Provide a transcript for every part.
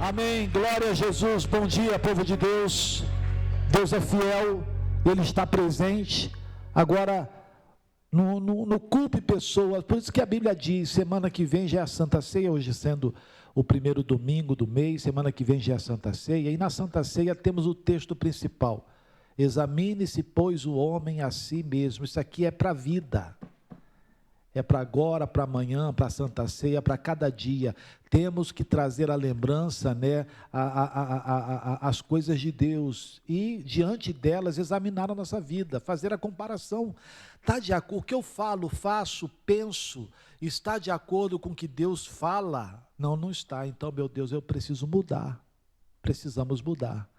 Amém, glória a Jesus. Bom dia, povo de Deus. Deus é fiel, Ele está presente. Agora, no culpe pessoas, por isso que a Bíblia diz, semana que vem já é a Santa Ceia, hoje sendo o primeiro domingo do mês, semana que vem já é a Santa Ceia, e na Santa Ceia temos o texto principal: examine-se, pois, o homem a si mesmo. Isso aqui é para a vida. É para agora, para amanhã, para a Santa Ceia, para cada dia. Temos que trazer a lembrança, né, as coisas de Deus e, diante delas, examinar a nossa vida, fazer a comparação. Está de acordo? O que eu falo, faço, penso, está de acordo com o que Deus fala? Não, não está. Então, meu Deus, eu preciso mudar. Precisamos mudar.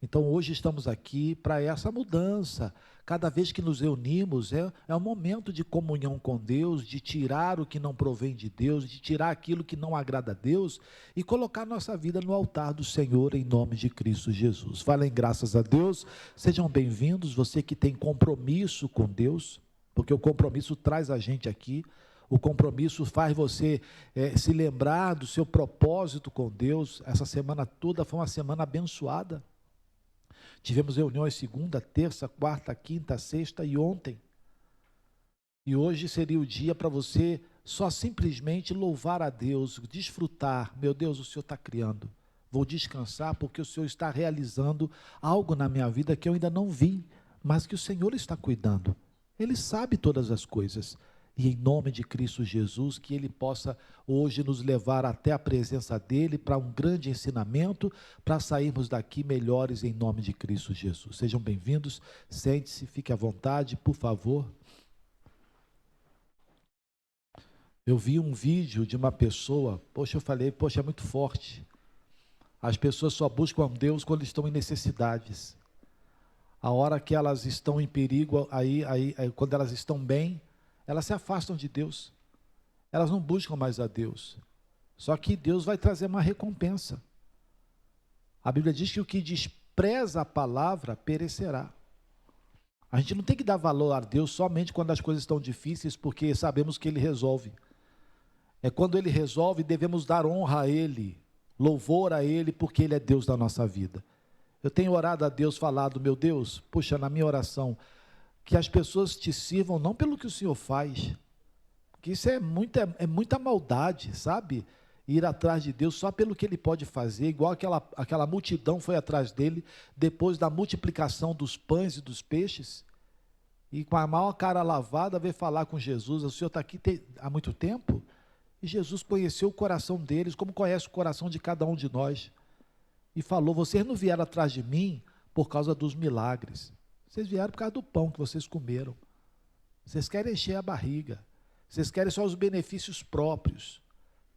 Então, hoje estamos aqui para essa mudança. Cada vez que nos reunimos, é um momento de comunhão com Deus, de tirar o que não provém de Deus, de tirar aquilo que não agrada a Deus e colocar nossa vida no altar do Senhor, em nome de Cristo Jesus. Falem graças a Deus, sejam bem-vindos, você que tem compromisso com Deus, porque o compromisso traz a gente aqui. O compromisso faz você se lembrar do seu propósito com Deus. Essa semana toda foi uma semana abençoada. Tivemos reuniões segunda, terça, quarta, quinta, sexta e ontem. E hoje seria o dia para você só simplesmente louvar a Deus, desfrutar. Meu Deus, o Senhor está criando. Vou descansar porque o Senhor está realizando algo na minha vida que eu ainda não vi, mas que o Senhor está cuidando. Ele sabe todas as coisas. E em nome de Cristo Jesus, que Ele possa hoje nos levar até a presença dEle para um grande ensinamento, para sairmos daqui melhores em nome de Cristo Jesus. Sejam bem-vindos, sente-se, fique à vontade, por favor. Eu vi um vídeo de uma pessoa, eu falei, é muito forte. As pessoas só buscam Deus quando estão em necessidades. A hora que elas estão em perigo, quando elas estão bem, elas se afastam de Deus, elas não buscam mais a Deus, só que Deus vai trazer uma recompensa. A Bíblia diz que o que despreza a palavra perecerá. A gente não tem que dar valor a Deus somente quando as coisas estão difíceis, porque sabemos que Ele resolve. É quando Ele resolve, devemos dar honra a Ele, louvor a Ele, porque Ele é Deus da nossa vida. Eu tenho orado a Deus, falado, meu Deus, na minha oração, que as pessoas te sirvam não pelo que o Senhor faz, porque isso é muita maldade, sabe? Ir atrás de Deus só pelo que Ele pode fazer, igual aquela multidão foi atrás dele, depois da multiplicação dos pães e dos peixes, e com a maior cara lavada veio falar com Jesus. O Senhor está aqui há muito tempo? E Jesus conheceu o coração deles, como conhece o coração de cada um de nós, e falou, vocês não vieram atrás de mim por causa dos milagres, vocês vieram por causa do pão que vocês comeram. Vocês querem encher a barriga. Vocês querem só os benefícios próprios.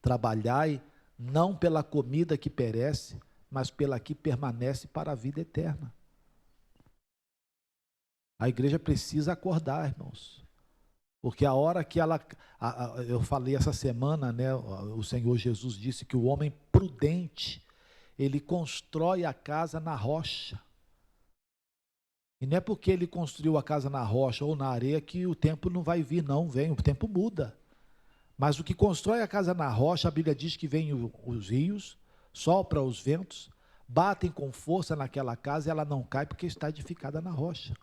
Trabalhai não pela comida que perece, mas pela que permanece para a vida eterna. A igreja precisa acordar, irmãos. Porque a hora que eu falei essa semana, né, o Senhor Jesus disse que o homem prudente, ele constrói a casa na rocha. E não é porque ele construiu a casa na rocha ou na areia que o tempo não vai vir, não, vem, o tempo muda. Mas o que constrói a casa na rocha, a Bíblia diz que vem os rios, sopra os ventos, batem com força naquela casa e ela não cai porque está edificada na rocha.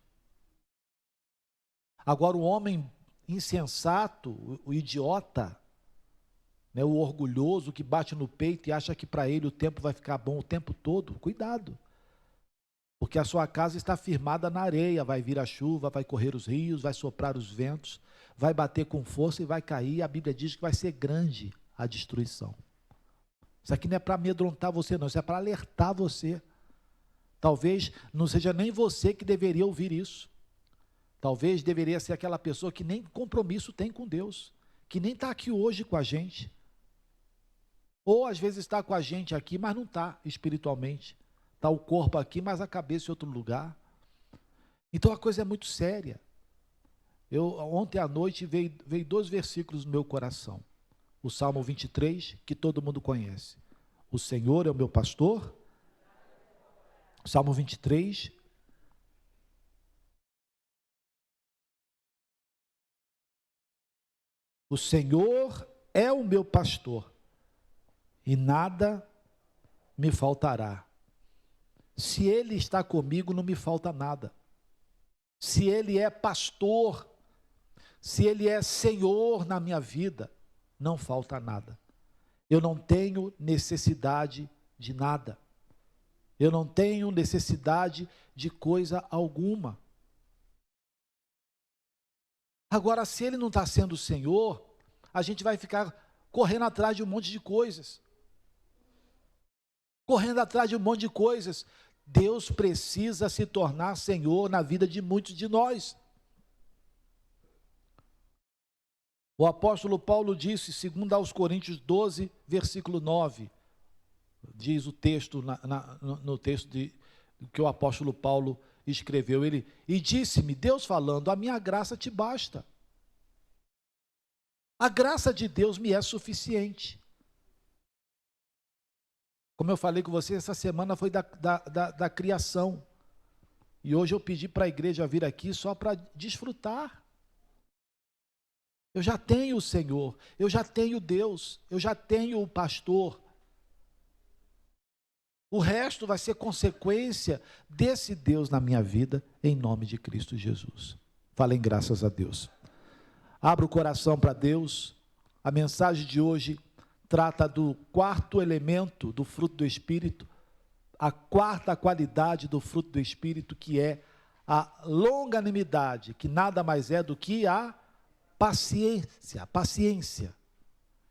Agora o homem insensato, o idiota, né, o orgulhoso que bate no peito e acha que para ele o tempo vai ficar bom o tempo todo, cuidado. Porque a sua casa está firmada na areia, vai vir a chuva, vai correr os rios, vai soprar os ventos, vai bater com força e vai cair. A Bíblia diz que vai ser grande a destruição. Isso aqui não é para amedrontar você não, isso é para alertar você. Talvez não seja nem você que deveria ouvir isso. Talvez deveria ser aquela pessoa que nem compromisso tem com Deus, que nem está aqui hoje com a gente. Ou às vezes está com a gente aqui, mas não está espiritualmente. Está o corpo aqui, mas a cabeça em outro lugar. Então a coisa é muito séria. Ontem à noite veio 2 versículos no meu coração. O Salmo 23, que todo mundo conhece. O Senhor é o meu pastor. Salmo 23. O Senhor é o meu pastor, e nada me faltará. Se Ele está comigo, não me falta nada. Se Ele é pastor, se Ele é Senhor na minha vida, não falta nada. Eu não tenho necessidade de nada. Eu não tenho necessidade de coisa alguma. Agora, se Ele não está sendo o Senhor, a gente vai ficar correndo atrás de um monte de coisas. Correndo atrás de um monte de coisas. Deus precisa se tornar Senhor na vida de muitos de nós. O apóstolo Paulo disse, segundo aos Coríntios 12, versículo 9, diz o texto, no texto que o apóstolo Paulo escreveu, ele, e disse-me, Deus falando, a minha graça te basta. A graça de Deus me é suficiente. Como eu falei com você, essa semana foi da criação. E hoje eu pedi para a igreja vir aqui só para desfrutar. Eu já tenho o Senhor, eu já tenho Deus, eu já tenho o pastor. O resto vai ser consequência desse Deus na minha vida, em nome de Cristo Jesus. Falem graças a Deus. Abra o coração para Deus. A mensagem de hoje trata do quarto elemento do fruto do Espírito, a quarta qualidade do fruto do Espírito, que é a longanimidade, que nada mais é do que a paciência.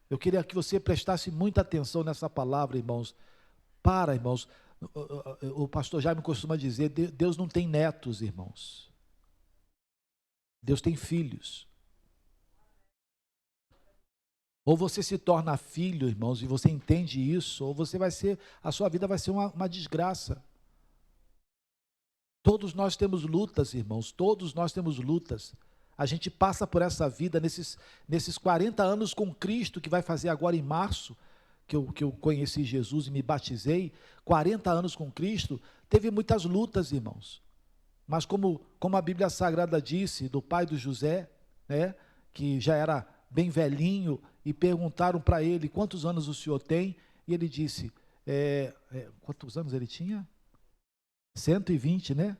Eu queria que você prestasse muita atenção nessa palavra, irmãos. Irmãos, o pastor Jaime costuma dizer, Deus não tem netos, irmãos. Deus tem filhos. Ou você se torna filho, irmãos, e você entende isso, ou a sua vida vai ser uma desgraça. Todos nós temos lutas, irmãos, todos nós temos lutas. A gente passa por essa vida, nesses 40 anos com Cristo, que vai fazer agora em março, que eu conheci Jesus e me batizei, 40 anos com Cristo, teve muitas lutas, irmãos. Mas como a Bíblia Sagrada disse, do pai do José, né, que já era bem velhinho, e perguntaram para ele, quantos anos o senhor tem? E ele disse, quantos anos ele tinha? 120, né?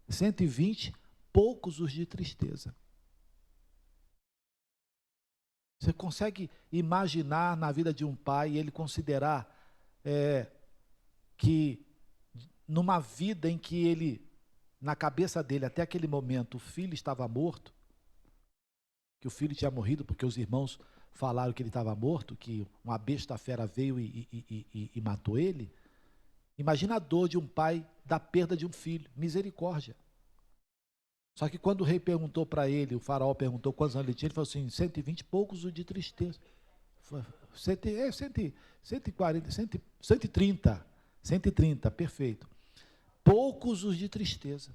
120, poucos os de tristeza. Você consegue imaginar na vida de um pai, ele considerar que numa vida em que ele, na cabeça dele, até aquele momento, o filho estava morto, que o filho tinha morrido porque os irmãos falaram que ele estava morto, que uma besta fera veio e matou ele. Imagina a dor de um pai da perda de um filho, misericórdia. Só que quando o rei perguntou para ele, o faraó perguntou quantos anos ele tinha, ele falou assim, 120 poucos os de tristeza. 140, 130, perfeito. Poucos os de tristeza.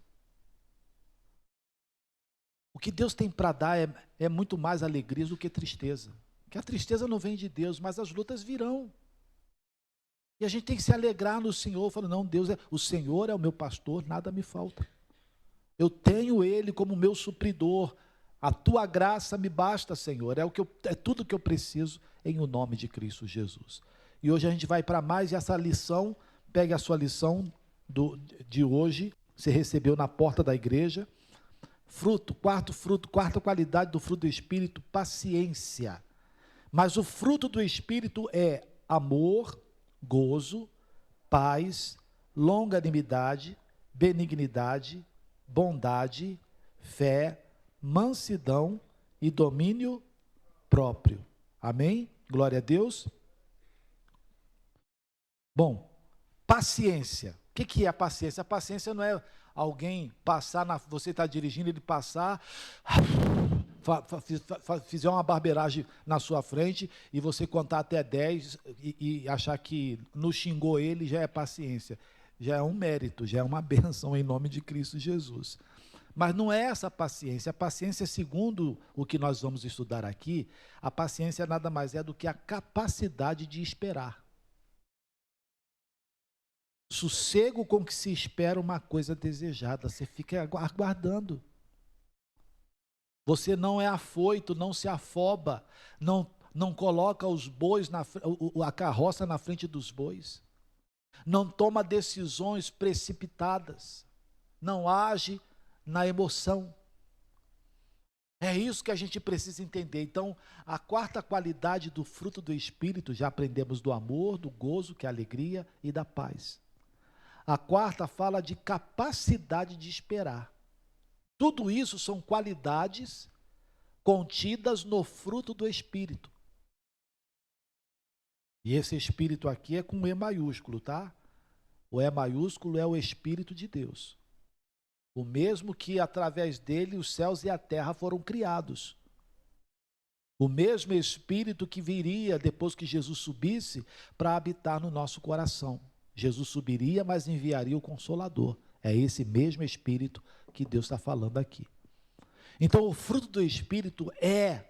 O que Deus tem para dar é muito mais alegria do que tristeza. Que a tristeza não vem de Deus, mas as lutas virão. E a gente tem que se alegrar no Senhor, falando, não, o Senhor é o meu pastor, nada me falta. Eu tenho Ele como meu supridor. A tua graça me basta, Senhor. É tudo que eu preciso em o nome de Cristo Jesus. E hoje a gente vai para mais essa lição. Pegue a sua lição de hoje. Você recebeu na porta da igreja. Quarta qualidade do fruto do Espírito, paciência. Mas o fruto do Espírito é amor, gozo, paz, longanimidade, benignidade, bondade, fé, mansidão e domínio próprio. Amém? Glória a Deus. Bom, paciência. O que é a paciência? A paciência não é alguém passar, você está dirigindo, ele passar, fizer uma barbeiragem na sua frente e você contar até 10 e achar que não xingou ele, já é paciência. Já é um mérito, já é uma bênção em nome de Cristo Jesus. Mas não é essa paciência. A paciência, segundo o que nós vamos estudar aqui, a paciência nada mais é do que a capacidade de esperar. Sossego com que se espera uma coisa desejada, você fica aguardando. Você não é afoito, não se afoba, não coloca os bois, a carroça na frente dos bois. não toma decisões precipitadas, não age na emoção. É isso que a gente precisa entender. Então, a quarta qualidade do fruto do Espírito, já aprendemos do amor, do gozo, que é a alegria, e da paz. A quarta fala de capacidade de esperar. Tudo isso são qualidades contidas no fruto do Espírito. E esse Espírito aqui é com E maiúsculo, tá? O E maiúsculo é o Espírito de Deus. O mesmo que através dele os céus e a terra foram criados. O mesmo Espírito que viria depois que Jesus subisse para habitar no nosso coração. Jesus subiria, mas enviaria o Consolador. É esse mesmo Espírito que Deus está falando aqui. Então, o fruto do Espírito é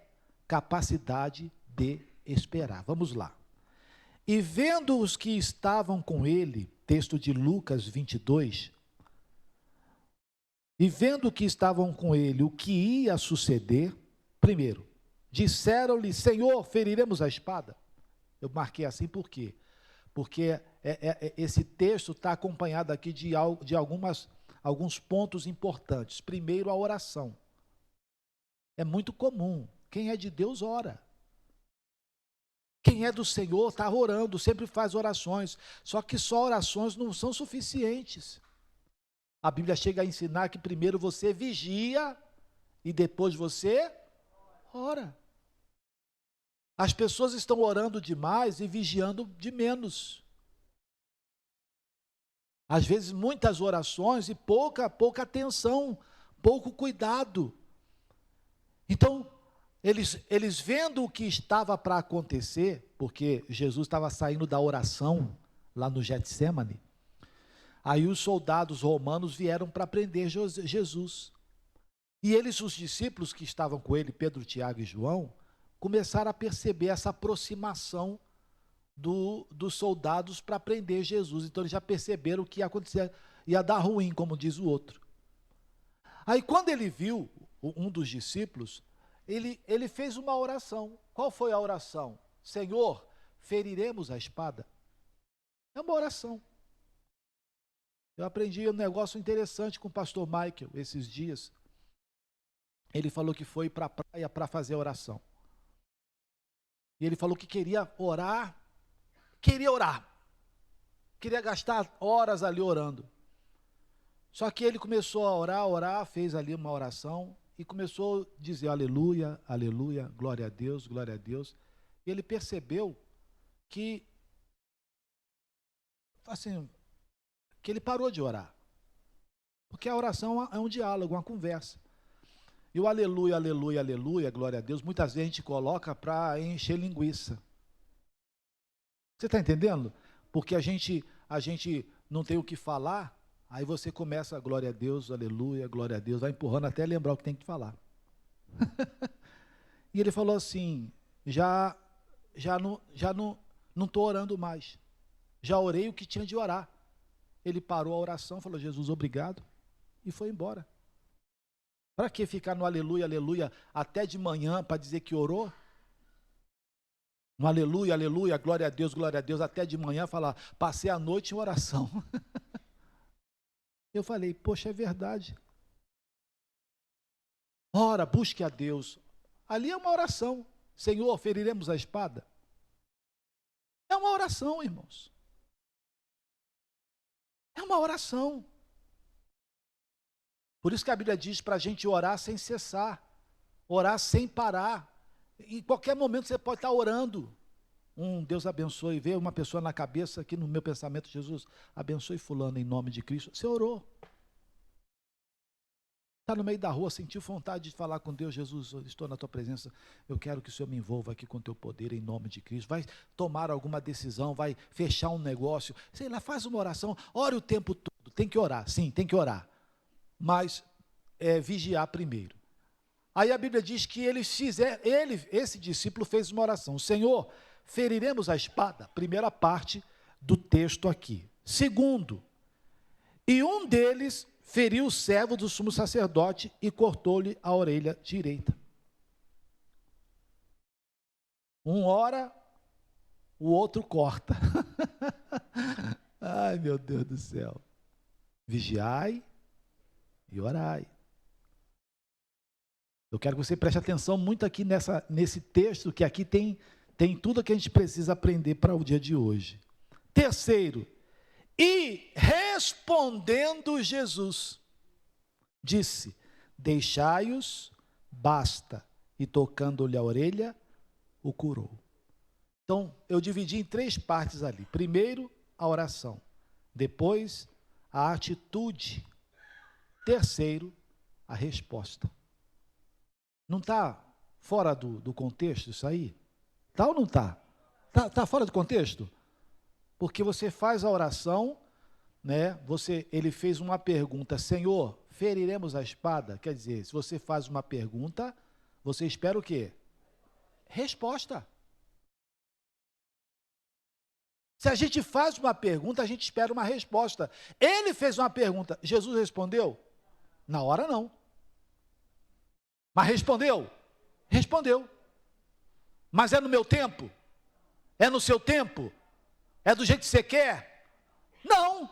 capacidade de esperar. Vamos lá. E vendo os que estavam com ele, texto de Lucas 22, e vendo que estavam com ele o que ia suceder, primeiro, disseram-lhe, Senhor, feriremos a espada? Eu marquei assim por quê? Porque esse texto está acompanhado aqui de alguns pontos importantes. Primeiro, a oração. É muito comum. Quem é de Deus, ora. Quem é do Senhor está orando, sempre faz orações. Só que só orações não são suficientes. A Bíblia chega a ensinar que primeiro você vigia e depois você ora. As pessoas estão orando demais e vigiando de menos. Às vezes muitas orações e pouca atenção, pouco cuidado. Então, eles vendo o que estava para acontecer, porque Jesus estava saindo da oração lá no Getsemane, aí os soldados romanos vieram para prender Jesus. E eles, os discípulos que estavam com ele, Pedro, Tiago e João, começaram a perceber essa aproximação dos soldados para prender Jesus. Então eles já perceberam que ia acontecer, ia dar ruim, como diz o outro. Aí quando ele viu um dos discípulos, ele fez uma oração. Qual foi a oração? Senhor, feriremos a espada? É uma oração. Eu aprendi um negócio interessante com o pastor Michael esses dias. Ele falou que foi para a praia para fazer oração. E ele falou que queria orar, queria gastar horas ali orando. Só que ele começou a orar, fez ali uma oração e começou a dizer aleluia, aleluia, glória a Deus, glória a Deus. E ele percebeu que, assim, que ele parou de orar. Porque a oração é um diálogo, uma conversa. E o aleluia, aleluia, aleluia, glória a Deus, muitas vezes a gente coloca para encher linguiça. Você está entendendo? Porque a gente não tem o que falar, aí você começa, glória a Deus, aleluia, glória a Deus, vai empurrando até lembrar o que tem que falar. E ele falou assim, já não estou orando mais, já orei o que tinha de orar. Ele parou a oração, falou, Jesus, obrigado, e foi embora. Para que ficar no aleluia, aleluia, até de manhã para dizer que orou? No aleluia, aleluia, glória a Deus, até de manhã falar, passei a noite em oração. Eu falei, poxa, é verdade. Ora, busque a Deus. Ali é uma oração. Senhor, feriremos a espada? É uma oração, irmãos. É uma oração. Por isso que a Bíblia diz para a gente orar sem cessar, orar sem parar. Em qualquer momento você pode estar orando. Deus abençoe, veio uma pessoa na cabeça aqui no meu pensamento, Jesus, abençoe fulano em nome de Cristo. Você orou. Está no meio da rua, sentiu vontade de falar com Deus, Jesus, eu estou na tua presença, eu quero que o Senhor me envolva aqui com o teu poder em nome de Cristo. Vai tomar alguma decisão, vai fechar um negócio, sei lá, faz uma oração, ore o tempo todo. Tem que orar, sim, tem que orar. Mas vigiar primeiro. Aí a Bíblia diz que esse discípulo fez uma oração, Senhor, feriremos a espada? Primeira parte do texto aqui. Segundo, e um deles feriu o servo do sumo sacerdote e cortou-lhe a orelha direita. Um ora, o outro corta. Ai, meu Deus do céu. Vigiai e orai. Eu quero que você preste atenção muito aqui nesse texto, que aqui tem tudo que a gente precisa aprender para o dia de hoje. Terceiro, e respondendo Jesus, disse: deixai-os, basta. E tocando-lhe a orelha, o curou. Então, eu dividi em 3 partes ali. Primeiro, a oração. Depois, a atitude. Terceiro, a resposta. Não está fora do contexto isso aí? Está ou não está? Está fora do contexto? Porque você faz a oração, né? Ele fez uma pergunta: Senhor, feriremos a espada? Quer dizer, se você faz uma pergunta, você espera o quê? Resposta. Se a gente faz uma pergunta, a gente espera uma resposta. Ele fez uma pergunta, Jesus respondeu? Na hora não. Mas respondeu? Respondeu. Mas é no meu tempo? É no seu tempo? É do jeito que você quer? Não.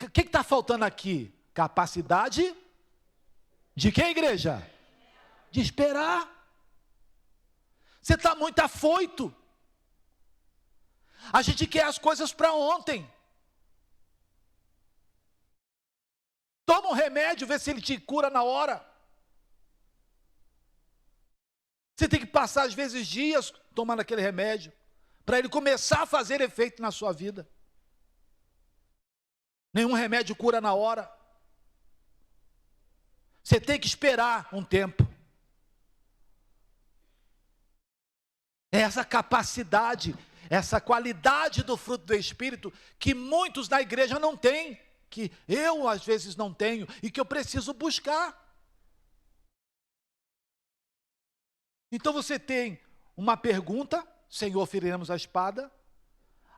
O que está faltando aqui? Capacidade de quê, igreja? De esperar. Você está muito afoito. A gente quer as coisas para ontem. Toma um remédio, vê se ele te cura na hora. Você tem que passar, às vezes, dias tomando aquele remédio, para ele começar a fazer efeito na sua vida. Nenhum remédio cura na hora. Você tem que esperar um tempo. Essa capacidade, essa qualidade do fruto do Espírito, que muitos na igreja não têm, que eu às vezes não tenho, e que eu preciso buscar. Então você tem uma pergunta: Senhor, feriremos a espada?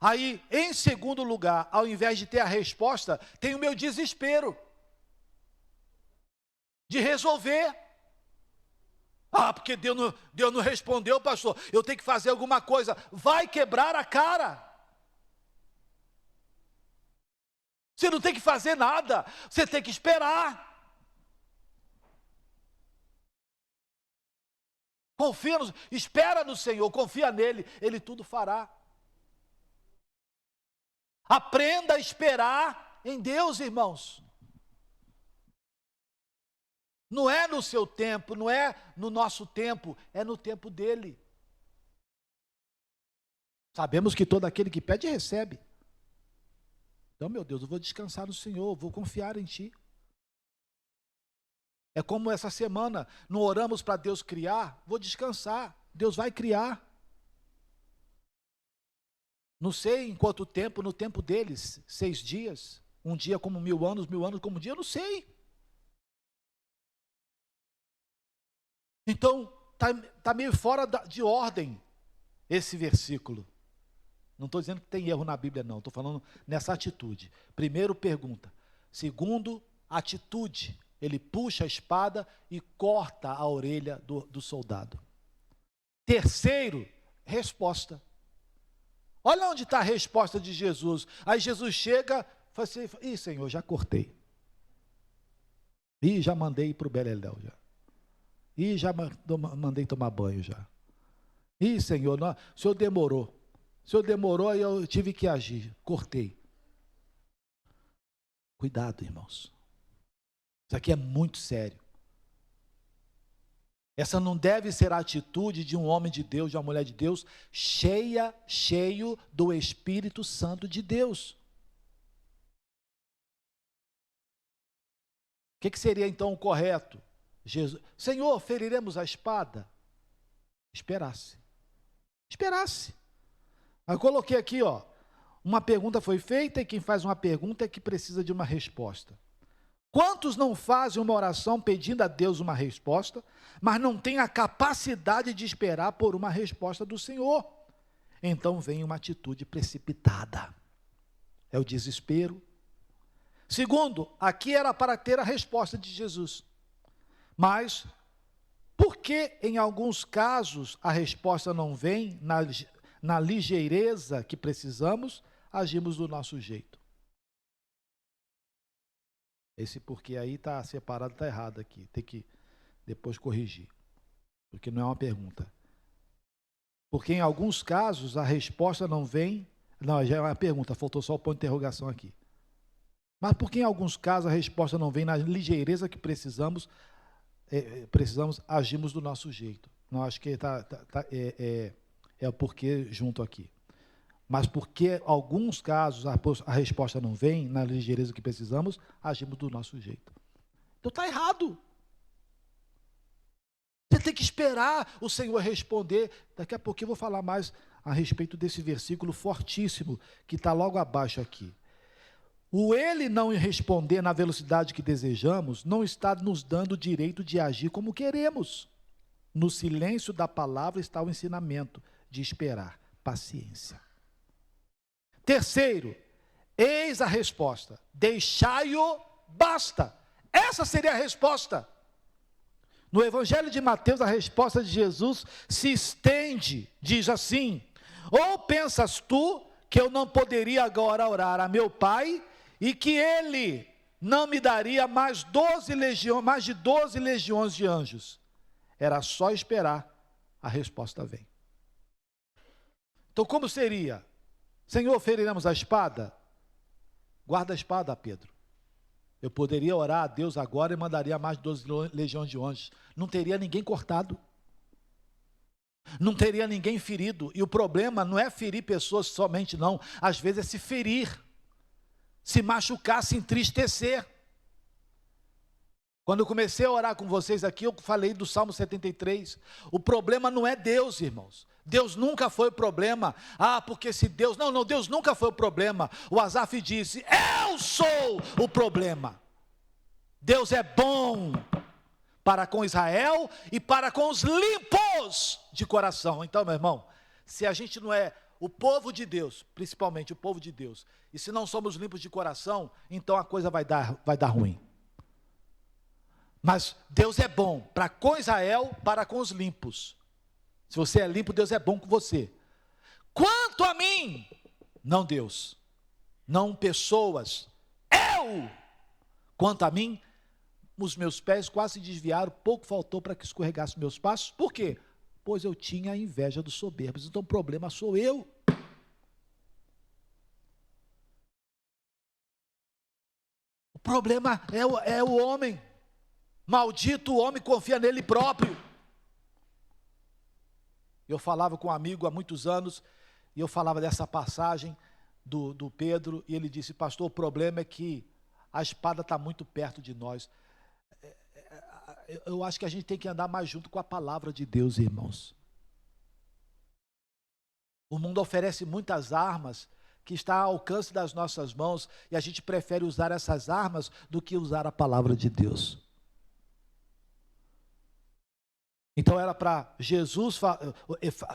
Aí, em segundo lugar, ao invés de ter a resposta, tem o meu desespero de resolver. Ah, porque Deus não respondeu, pastor, eu tenho que fazer alguma coisa. Vai quebrar a cara. Você não tem que fazer nada, você tem que esperar. Espera no Senhor, confia nele, Ele tudo fará. Aprenda a esperar em Deus, irmãos. Não é no seu tempo, não é no nosso tempo, é no tempo dele. Sabemos que todo aquele que pede, recebe. Então, meu Deus, eu vou descansar no Senhor, vou confiar em Ti. É como essa semana, não oramos para Deus criar, vou descansar, Deus vai criar. Não sei em quanto tempo, no tempo deles, 6 dias, um dia como 1000 anos, 1000 anos como um dia, eu não sei. Então, está meio fora de ordem esse versículo. Não estou dizendo que tem erro na Bíblia, não, estou falando nessa atitude. Primeiro, pergunta. Segundo, atitude. Ele puxa a espada e corta a orelha do soldado. Terceiro, resposta. Olha onde está a resposta de Jesus. Aí Jesus chega e fala assim: ih, Senhor, já cortei. Ih, já mandei para o Beleléu já. Ih, já mandei tomar banho já. Ih, Senhor, não, o Senhor demorou. O Senhor demorou, aí eu tive que agir. Cortei. Cuidado, irmãos. Isso aqui é muito sério. Essa não deve ser a atitude de um homem de Deus, de uma mulher de Deus, cheio do Espírito Santo de Deus. O que seria então o correto? Jesus, Senhor, feriremos a espada? Esperasse. Esperasse. Eu coloquei aqui, ó, uma pergunta foi feita, e quem faz uma pergunta é que precisa de uma resposta. Quantos não fazem uma oração pedindo a Deus uma resposta, mas não têm a capacidade de esperar por uma resposta do Senhor? Então vem uma atitude precipitada. É o desespero. Segundo, aqui era para ter a resposta de Jesus. Mas, por porque em alguns casos a resposta não vem na ligeireza que precisamos, agimos do nosso jeito. Esse porquê aí está separado, está errado aqui. Tem que depois corrigir. Porque não é uma pergunta. Porque em alguns casos a resposta não vem... Não, já é uma pergunta, faltou só o ponto de interrogação aqui. Mas porque em alguns casos a resposta não vem na ligeireza que precisamos, agimos do nosso jeito. Não, acho que é o porquê junto aqui. Mas porque em alguns casos a resposta não vem na ligeireza que precisamos, agimos do nosso jeito. Então está errado. Você tem que esperar o Senhor responder. Daqui a pouquinho eu vou falar mais a respeito desse versículo fortíssimo que está logo abaixo aqui. O ele não responder na velocidade que desejamos não está nos dando o direito de agir como queremos. No silêncio da palavra está o ensinamento de esperar, paciência. Terceiro, eis a resposta: deixai-o, basta. Essa seria a resposta. No Evangelho de Mateus, a resposta de Jesus se estende, diz assim: ou pensas tu que eu não poderia agora orar a meu Pai e que ele não me daria mais de 12 legiões de anjos? Era só esperar, a resposta vem. Então como seria? Senhor, feriremos a espada? Guarda a espada, Pedro. Eu poderia orar a Deus agora e mandaria mais de 12 legiões de anjos. Não teria ninguém cortado. Não teria ninguém ferido. E o problema não é ferir pessoas somente, não. Às vezes é se ferir, se machucar, se entristecer. Quando eu comecei a orar com vocês aqui, eu falei do Salmo 73. O problema não é Deus, irmãos. Deus nunca foi o problema. Porque se Deus... Não, Deus nunca foi o problema. O Asaf disse: eu sou o problema. Deus é bom para com Israel e para com os limpos de coração. Então, meu irmão, se a gente não é o povo de Deus, principalmente o povo de Deus, e se não somos limpos de coração, então a coisa vai dar ruim. Mas Deus é bom para com Israel, para com os limpos. Se você é limpo, Deus é bom com você. Quanto a mim, não Deus, não pessoas, quanto a mim, os meus pés quase se desviaram, pouco faltou para que escorregasse meus passos. Por quê? Pois eu tinha inveja dos soberbos. Então o problema sou eu. O problema é o homem. Maldito o homem, confia nele próprio. Eu falava com um amigo há muitos anos, e eu falava dessa passagem do Pedro, e ele disse: pastor, o problema é que a espada está muito perto de nós. Eu acho que a gente tem que andar mais junto com a palavra de Deus, irmãos. O mundo oferece muitas armas que estão ao alcance das nossas mãos, e a gente prefere usar essas armas do que usar a palavra de Deus. Então era para Jesus,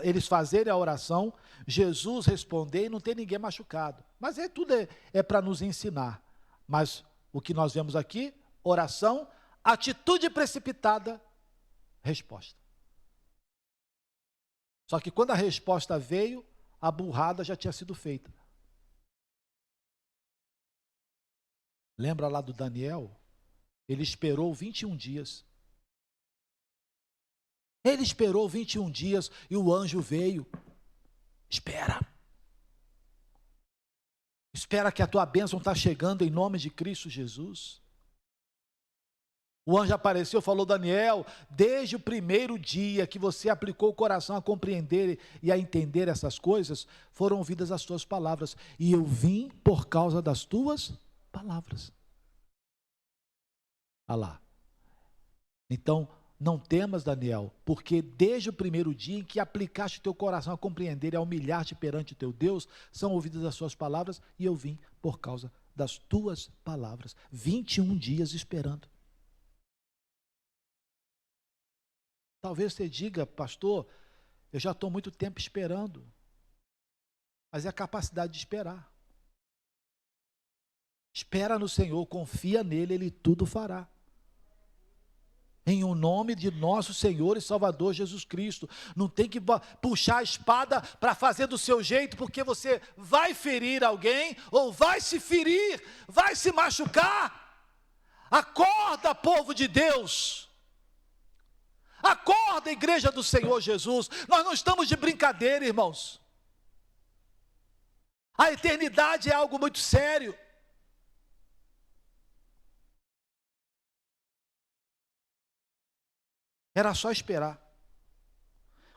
eles fazerem a oração, Jesus responder e não ter ninguém machucado. Mas tudo é para nos ensinar. Mas o que nós vemos aqui, oração, atitude precipitada, resposta. Só que quando a resposta veio, a burrada já tinha sido feita. Lembra lá do Daniel? Ele esperou 21 dias. Ele esperou 21 dias e o anjo veio. Espera. Espera que a tua bênção está chegando em nome de Cristo Jesus. O anjo apareceu e falou: Daniel, desde o primeiro dia que você aplicou o coração a compreender e a entender essas coisas, foram ouvidas as tuas palavras. E eu vim por causa das tuas palavras. Olha lá. Então, não temas, Daniel, porque desde o primeiro dia em que aplicaste teu coração a compreender e a humilhar-te perante o teu Deus, são ouvidas as suas palavras, e eu vim por causa das tuas palavras. 21 dias esperando. Talvez você diga: pastor, eu já estou muito tempo esperando. Mas é a capacidade de esperar. Espera no Senhor, confia nele, ele tudo fará. em o nome de nosso Senhor e Salvador Jesus Cristo. Não tem que puxar a espada para fazer do seu jeito, porque você vai ferir alguém, ou vai se ferir, vai se machucar. Acorda, povo de Deus. Acorda, igreja do Senhor Jesus. Nós não estamos de brincadeira, irmãos. A eternidade é algo muito sério. Era só esperar.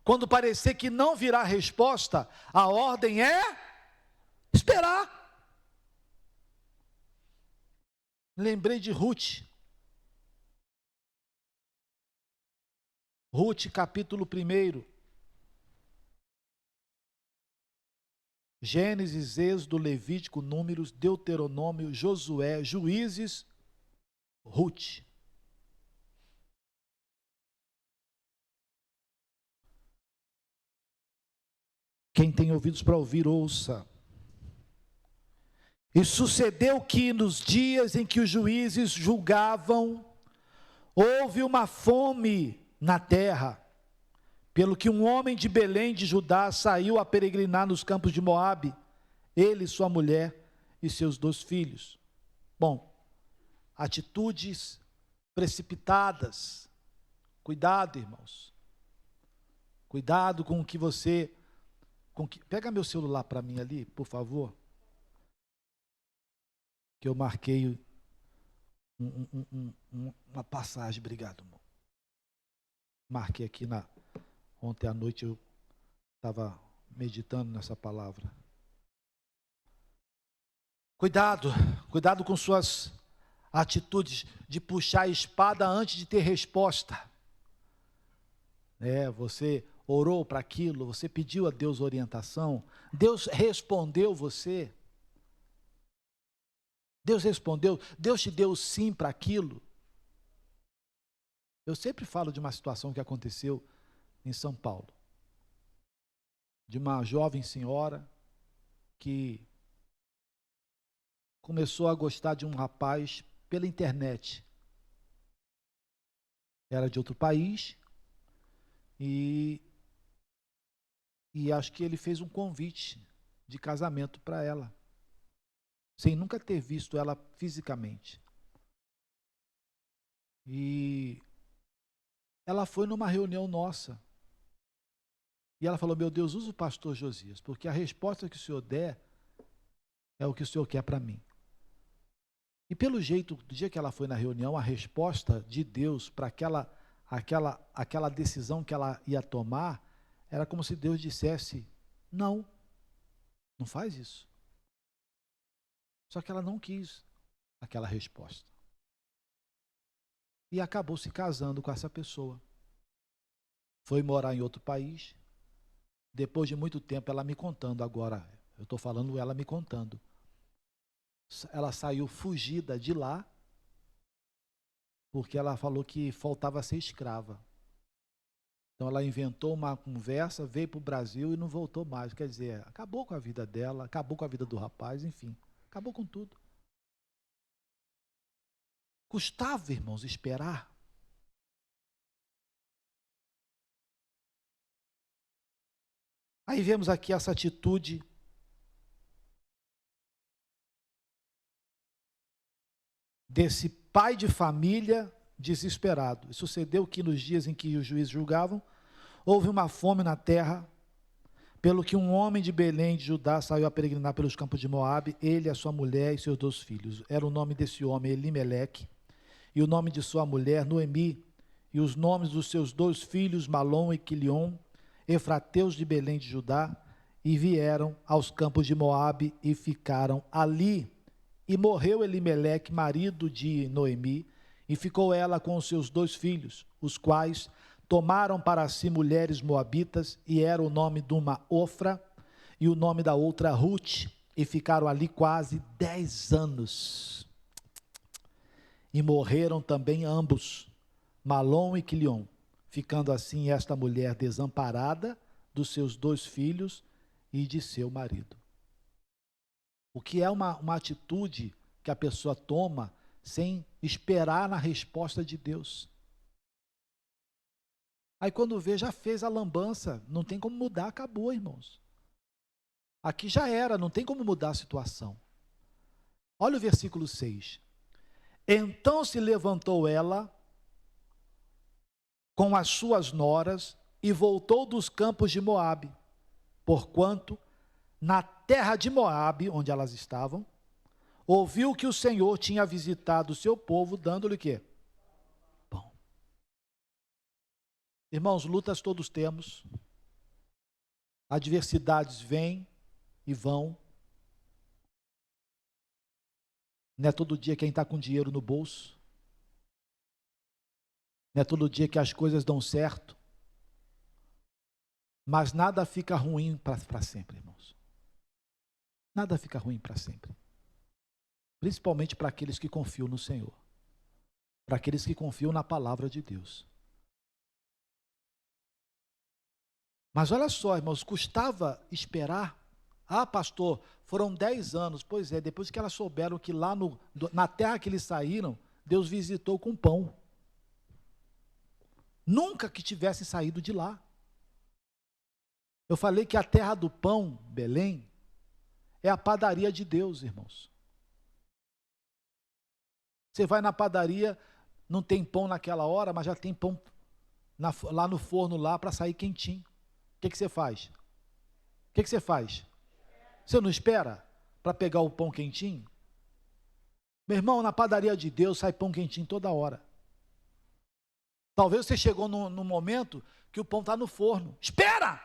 Quando parecer que não virá resposta, a ordem é esperar. Lembrei de Ruth. Ruth, capítulo 1. Gênesis, Êxodo, Levítico, Números, Deuteronômio, Josué, Juízes, Ruth. Quem tem ouvidos para ouvir, ouça. E sucedeu que nos dias em que os juízes julgavam, houve uma fome na terra, pelo que um homem de Belém de Judá saiu a peregrinar nos campos de Moabe, ele, sua mulher e seus 2 filhos. Bom, atitudes precipitadas. Cuidado, irmãos. Cuidado com o que você... Pega meu celular para mim ali, por favor. Que eu marquei uma passagem. Obrigado, irmão. Marquei aqui ontem à noite, eu estava meditando nessa palavra. Cuidado com suas atitudes de puxar a espada antes de ter resposta. Você orou para aquilo, você pediu a Deus orientação, Deus respondeu você. Deus respondeu, Deus te deu sim para aquilo. Eu sempre falo de uma situação que aconteceu em São Paulo, de uma jovem senhora que começou a gostar de um rapaz pela internet. Era de outro país e acho que ele fez um convite de casamento para ela, sem nunca ter visto ela fisicamente. E ela foi numa reunião nossa. E ela falou: meu Deus, usa o pastor Josias, porque a resposta que o senhor der é o que o senhor quer para mim. E pelo jeito, do dia que ela foi na reunião, a resposta de Deus para aquela decisão que ela ia tomar, era como se Deus dissesse: não faz isso. Só que ela não quis aquela resposta. E acabou se casando com essa pessoa. Foi morar em outro país. Depois de muito tempo, ela me contando agora, eu estou falando ela me contando. Ela saiu fugida de lá, porque ela falou que faltava ser escrava. Então ela inventou uma conversa, veio para o Brasil e não voltou mais. Quer dizer, acabou com a vida dela, acabou com a vida do rapaz, enfim, acabou com tudo. Custava, irmãos, esperar. Aí vemos aqui essa atitude desse pai de família desesperado. E sucedeu que nos dias em que os juízes julgavam, houve uma fome na terra, pelo que um homem de Belém de Judá saiu a peregrinar pelos campos de Moabe, ele, a sua mulher e seus 2 filhos. Era o nome desse homem Elimeleque, e o nome de sua mulher Noemi, e os nomes dos seus 2 filhos Malom e Quilion, efrateus de Belém de Judá, e vieram aos campos de Moabe e ficaram ali. E morreu Elimeleque, marido de Noemi, e ficou ela com os seus 2 filhos, os quais tomaram para si mulheres moabitas, e era o nome de uma Ofra, e o nome da outra Ruth, e ficaram ali quase 10 anos. E morreram também ambos, Malom e Quilion, ficando assim esta mulher desamparada dos seus 2 filhos e de seu marido. O que é uma atitude que a pessoa toma sem esperar na resposta de Deus. Aí quando vê, já fez a lambança, não tem como mudar, acabou, irmãos. Aqui já era, não tem como mudar a situação. Olha o versículo 6. Então se levantou ela com as suas noras e voltou dos campos de Moabe, porquanto na terra de Moabe, onde elas estavam, ouviu que o Senhor tinha visitado o seu povo, dando-lhe o quê? Pão. Irmãos, lutas todos temos, adversidades vêm e vão. Não é todo dia quem está com dinheiro no bolso, não é todo dia que as coisas dão certo, mas nada fica ruim para sempre, irmãos. Nada fica ruim para sempre. Principalmente para aqueles que confiam no Senhor, para aqueles que confiam na palavra de Deus. Mas olha só, irmãos, custava esperar. Ah, pastor, foram 10 anos. Pois é, depois que elas souberam que lá na terra que eles saíram, Deus visitou com pão. Nunca que tivessem saído de lá. Eu falei que a terra do pão, Belém, é a padaria de Deus, irmãos. Você vai na padaria, não tem pão naquela hora, mas já tem pão lá no forno lá para sair quentinho. O que você faz? O que você faz? Você não espera para pegar o pão quentinho? Meu irmão, na padaria de Deus sai pão quentinho toda hora. Talvez você chegou num momento que o pão está no forno. Espera!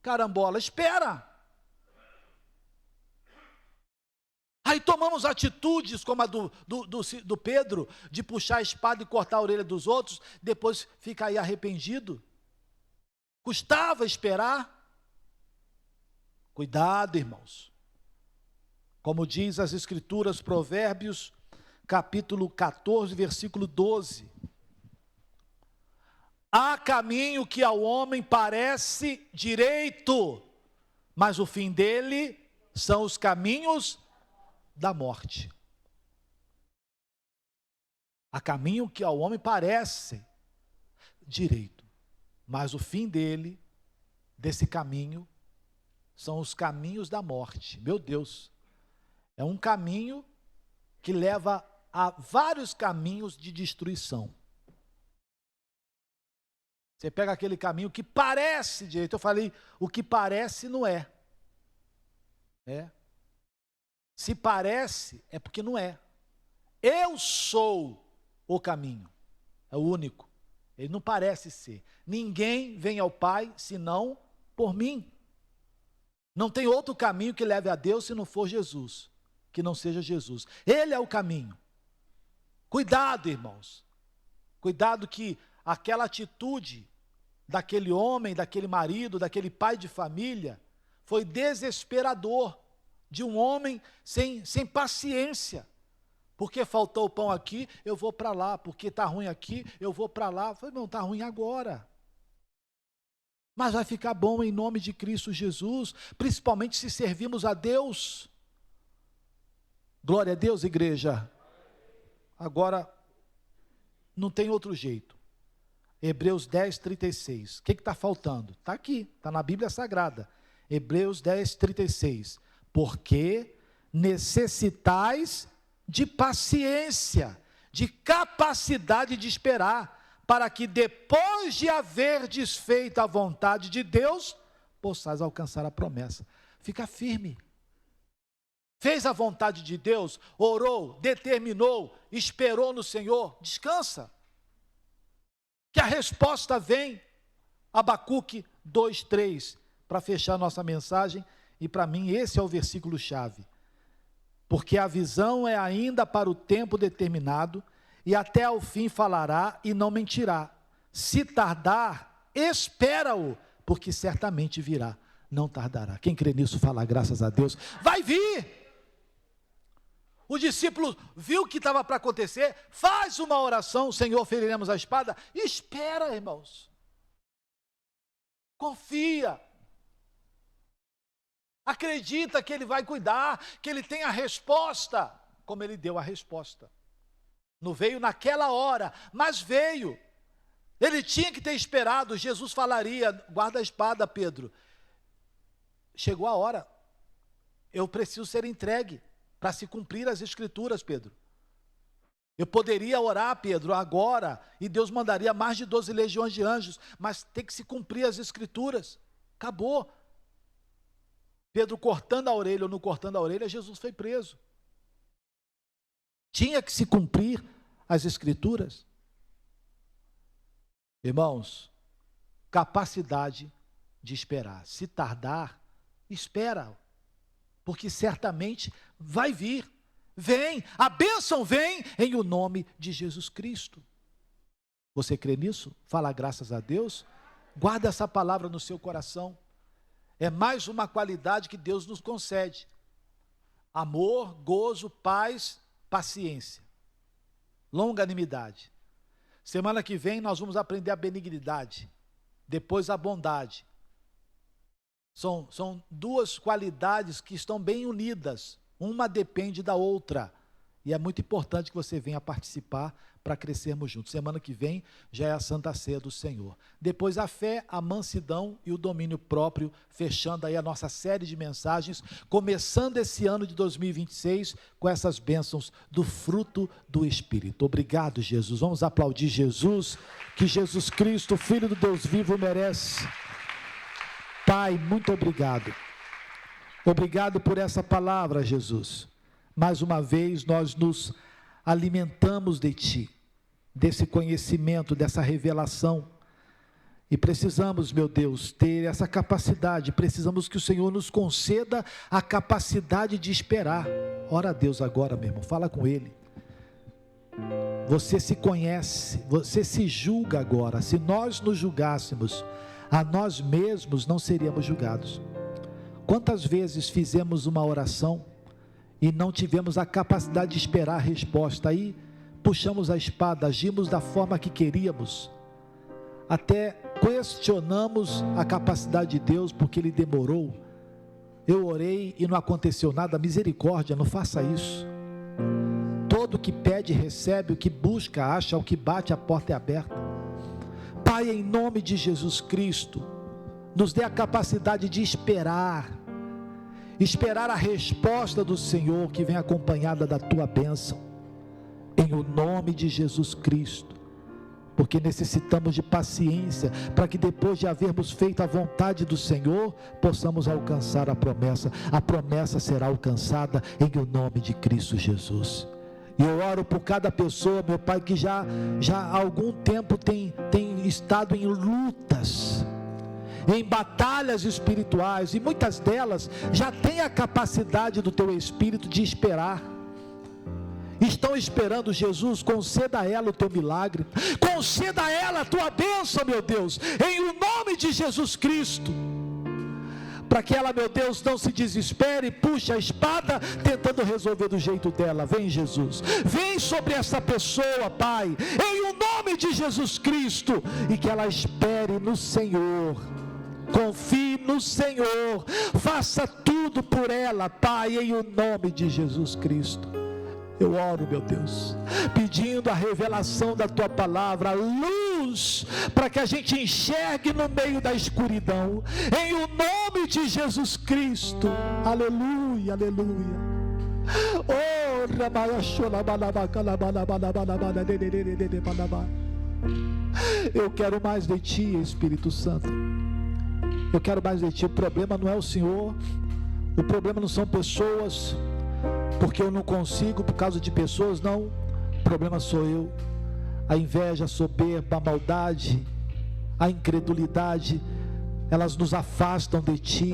Carambola, espera! Aí tomamos atitudes como a do Pedro, de puxar a espada e cortar a orelha dos outros, depois fica aí arrependido. Custava esperar. Cuidado, irmãos. Como diz as Escrituras, Provérbios, capítulo 14, versículo 12. Há caminho que ao homem parece direito, mas o fim dele são os caminhos da morte. Há caminho que ao homem parece direito, mas o fim desse caminho, são os caminhos da morte. Meu Deus, é um caminho que leva a vários caminhos de destruição. Você pega aquele caminho que parece direito, eu falei, o que parece não é. Se parece, é porque não é. Eu sou o caminho, é o único. Ele não parece ser. Ninguém vem ao Pai, senão por mim. Não tem outro caminho que leve a Deus se não for Jesus, que não seja Jesus. Ele é o caminho. Cuidado, irmãos. Cuidado que aquela atitude daquele homem, daquele marido, daquele pai de família, foi desesperador, de um homem sem paciência. Porque faltou o pão aqui, eu vou para lá. Porque está ruim aqui, eu vou para lá. Eu falei, não, está ruim agora. Mas vai ficar bom em nome de Cristo Jesus, principalmente se servirmos a Deus. Glória a Deus, igreja. Agora, não tem outro jeito. Hebreus 10, 36. O que está faltando? Está aqui, está na Bíblia Sagrada. Hebreus 10, 36. Porque necessitais de paciência, de capacidade de esperar, para que depois de haver desfeito a vontade de Deus, possais alcançar a promessa. Fica firme. Fez a vontade de Deus, orou, determinou, esperou no Senhor, descansa. Que a resposta vem. Abacuque 2:3, para fechar nossa mensagem, e para mim esse é o versículo chave. Porque a visão é ainda para o tempo determinado, e até ao fim falará e não mentirá. Se tardar, espera-o, porque certamente virá, não tardará. Quem crê nisso, fala graças a Deus. Vai vir! O discípulo viu o que estava para acontecer, faz uma oração, Senhor, feriremos a espada, e espera, irmãos. Confia. Acredita que Ele vai cuidar, que Ele tem a resposta, como Ele deu a resposta. Não veio naquela hora, mas veio. Ele tinha que ter esperado. Jesus falaria: guarda a espada, Pedro. Chegou a hora. Eu preciso ser entregue para se cumprir as escrituras, Pedro. Eu poderia orar, Pedro, agora, e Deus mandaria mais de 12 legiões de anjos, mas tem que se cumprir as escrituras. Acabou. Pedro cortando a orelha ou não cortando a orelha, Jesus foi preso. Tinha que se cumprir as escrituras. Irmãos, capacidade de esperar. Se tardar, espera, porque certamente vai vir. Vem, a bênção vem em o nome de Jesus Cristo. Você crê nisso? Fala graças a Deus. Guarda essa palavra no seu coração. É mais uma qualidade que Deus nos concede: amor, gozo, paz, paciência, longanimidade. Semana que vem nós vamos aprender a benignidade, depois a bondade. São duas qualidades que estão bem unidas, uma depende da outra, e é muito importante que você venha participar para crescermos juntos. Semana que vem já é a Santa Ceia do Senhor. Depois a fé, a mansidão e o domínio próprio, fechando aí a nossa série de mensagens, começando esse ano de 2026 com essas bênçãos do fruto do Espírito. Obrigado, Jesus. Vamos aplaudir Jesus, que Jesus Cristo, Filho do Deus vivo, merece. Pai, muito obrigado. Obrigado por essa palavra, Jesus. Mais uma vez nós nos alimentamos de Ti, desse conhecimento, dessa revelação, e precisamos, meu Deus, ter essa capacidade. Precisamos que o Senhor nos conceda a capacidade de esperar. Ora a Deus agora, meu irmão, fala com Ele. Você se conhece, você se julga agora. Se nós nos julgássemos a nós mesmos, não seríamos julgados. Quantas vezes fizemos uma oração e não tivemos a capacidade de esperar a resposta? Aí puxamos a espada, agimos da forma que queríamos, até questionamos a capacidade de Deus, porque Ele demorou. Eu orei e não aconteceu nada. Misericórdia, não faça isso. Todo que pede recebe, o que busca acha, o que bate a porta é aberta. Pai, em nome de Jesus Cristo, nos dê a capacidade de esperar a resposta do Senhor, que vem acompanhada da Tua bênção, em o nome de Jesus Cristo, porque necessitamos de paciência, para que depois de havermos feito a vontade do Senhor, possamos alcançar a promessa será alcançada em o nome de Cristo Jesus. E eu oro por cada pessoa, meu Pai, que já há algum tempo tem estado em lutas, em batalhas espirituais, e muitas delas já têm a capacidade do Teu Espírito de esperar. Estão esperando, Jesus, conceda a ela o Teu milagre, conceda a ela a Tua bênção, meu Deus, em o nome de Jesus Cristo, para que ela, meu Deus, não se desespere e puxe a espada tentando resolver do jeito dela. Vem, Jesus, vem sobre essa pessoa, Pai, em o nome de Jesus Cristo, e que ela espere no Senhor, confie no Senhor, faça tudo por ela, Pai, em o nome de Jesus Cristo. Eu oro, meu Deus, pedindo a revelação da Tua palavra, luz, para que a gente enxergue no meio da escuridão, em o nome de Jesus Cristo. Aleluia, aleluia. Eu quero mais de Ti, Espírito Santo. Eu quero mais de Ti. O problema não é o Senhor, o problema não são pessoas, porque eu não consigo por causa de pessoas, não. O problema sou eu. A inveja, a soberba, a maldade, a incredulidade, elas nos afastam de Ti.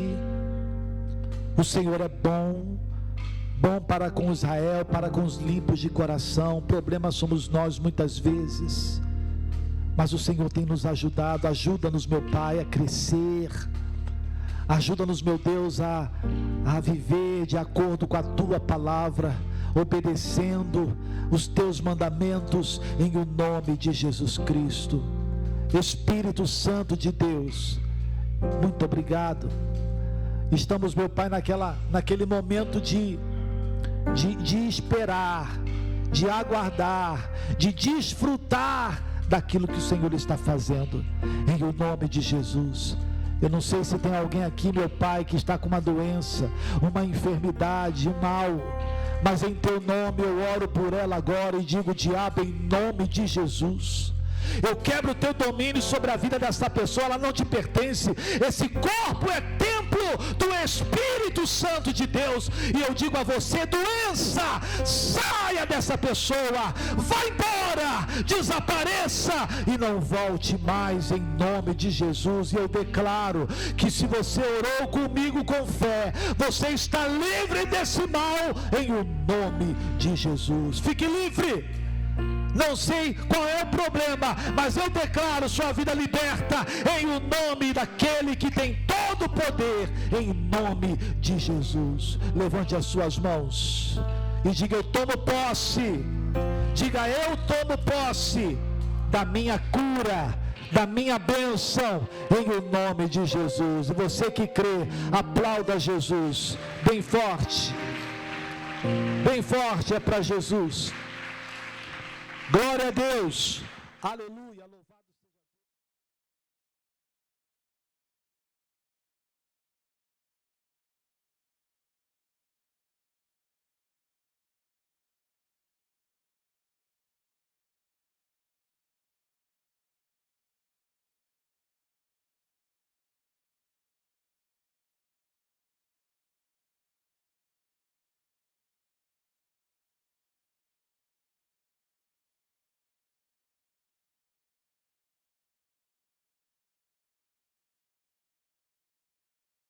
O Senhor é bom para com Israel, para com os limpos de coração. O problema somos nós muitas vezes, mas o Senhor tem nos ajudado. Ajuda-nos, meu Pai, a crescer. Ajuda-nos, meu Deus, a viver de acordo com a Tua palavra, obedecendo os Teus mandamentos, em o nome de Jesus Cristo. Espírito Santo de Deus, muito obrigado. Estamos, meu Pai, naquele momento de esperar, de aguardar, de desfrutar daquilo que o Senhor está fazendo, em o nome de Jesus. Eu não sei se tem alguém aqui, meu Pai, que está com uma doença, uma enfermidade, um mal, mas em teu nome eu oro por ela agora e digo: diabo, em nome de Jesus, eu quebro o teu domínio sobre a vida dessa pessoa. Ela não te pertence. Esse corpo é templo do Espírito Santo de Deus. E eu digo a você: doença, saia dessa pessoa, vá embora, desapareça e não volte mais, em nome de Jesus. E eu declaro que se você orou comigo com fé, você está livre desse mal, em o nome de Jesus. Fique livre. Não sei qual é o problema, mas eu declaro sua vida liberta, em o nome daquele que tem todo o poder, em nome de Jesus. Levante as suas mãos e diga: eu tomo posse. Diga: eu tomo posse da minha cura, da minha bênção, em o nome de Jesus. E você que crê, aplauda Jesus bem forte. Bem forte, é para Jesus. Glória a Deus. Aleluia. Louvado